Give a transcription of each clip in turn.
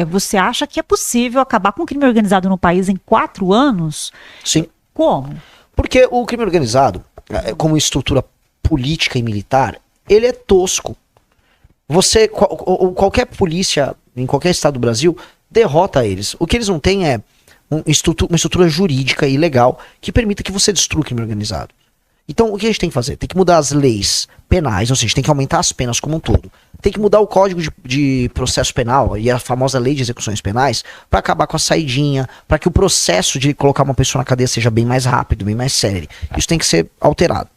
Você acha que é possível acabar com o crime organizado no país em 4 anos? Sim. Como? Porque o crime organizado, como estrutura política e militar, ele é tosco. Qualquer polícia em qualquer estado do Brasil derrota eles. O que eles não têm é uma estrutura jurídica e legal que permita que você destrua o crime organizado. Então, o que a gente tem que fazer? Tem que mudar as leis penais, ou seja, tem que aumentar as penas como um todo. Tem que mudar o Código de Processo Penal e a famosa Lei de Execuções Penais para acabar com a saidinha, para que o processo de colocar uma pessoa na cadeia seja bem mais rápido, bem mais sério. Isso tem que ser alterado.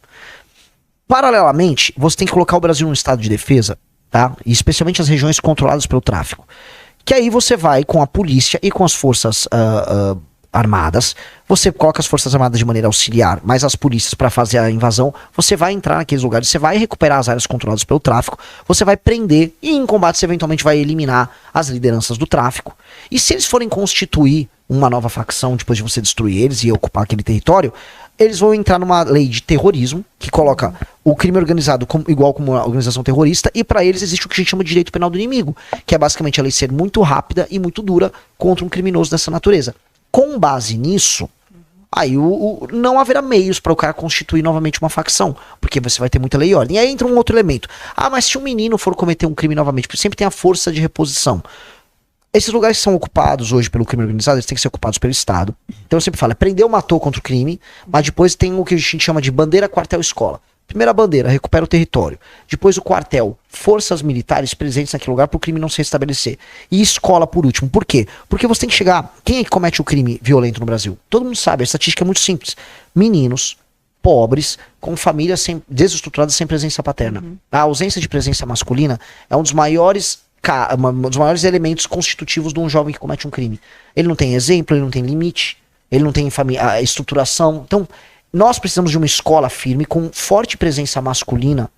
Paralelamente, você tem que colocar o Brasil num estado de defesa, tá? E especialmente as regiões controladas pelo tráfico. Que aí você vai com a polícia e com as forças armadas, você coloca as forças armadas de maneira auxiliar, mas as polícias para fazer a invasão, você vai entrar naqueles lugares, você vai recuperar as áreas controladas pelo tráfico, você vai prender e em combate você eventualmente vai eliminar as lideranças do tráfico. E se eles forem constituir uma nova facção depois de você destruir eles e ocupar aquele território, eles vão entrar numa lei de terrorismo que coloca o crime organizado igual como uma organização terrorista, e para eles existe o que a gente chama de direito penal do inimigo, que é basicamente a lei ser muito rápida e muito dura contra um criminoso dessa natureza. Com base nisso, aí não haverá meios para o cara constituir novamente uma facção, porque você vai ter muita lei e ordem. E aí entra um outro elemento. Mas se um menino for cometer um crime novamente, porque sempre tem a força de reposição. Esses lugares que são ocupados hoje pelo crime organizado, eles têm que ser ocupados pelo Estado. Então eu sempre falo, prendeu, matou contra o crime, mas depois tem o que a gente chama de bandeira, quartel, escola. Primeira bandeira, recupera o território. Depois o quartel, forças militares presentes naquele lugar para o crime não se estabelecer. E escola por último. Por quê? Porque você tem que chegar... Quem é que comete o crime violento no Brasil? Todo mundo sabe, a estatística é muito simples. Meninos, pobres, com famílias desestruturadas sem presença paterna. A ausência de presença masculina é um dos maiores elementos constitutivos de um jovem que comete um crime. Ele não tem exemplo, ele não tem limite, ele não tem a estruturação. Então... nós precisamos de uma escola firme, com forte presença masculina,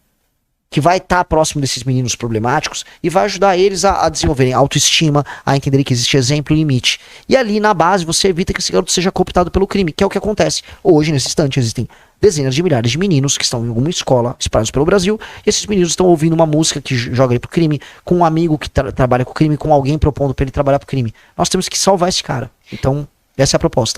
que vai estar próximo desses meninos problemáticos e vai ajudar eles a desenvolverem autoestima, a entenderem que existe exemplo e limite. E ali na base você evita que esse garoto seja cooptado pelo crime, que é o que acontece. Hoje, nesse instante, existem dezenas de milhares de meninos que estão em alguma escola espalhados pelo Brasil, e esses meninos estão ouvindo uma música que joga ele pro crime, com um amigo que trabalha com o crime, com alguém propondo para ele trabalhar pro crime. Nós temos que salvar esse cara. Então, essa é a proposta.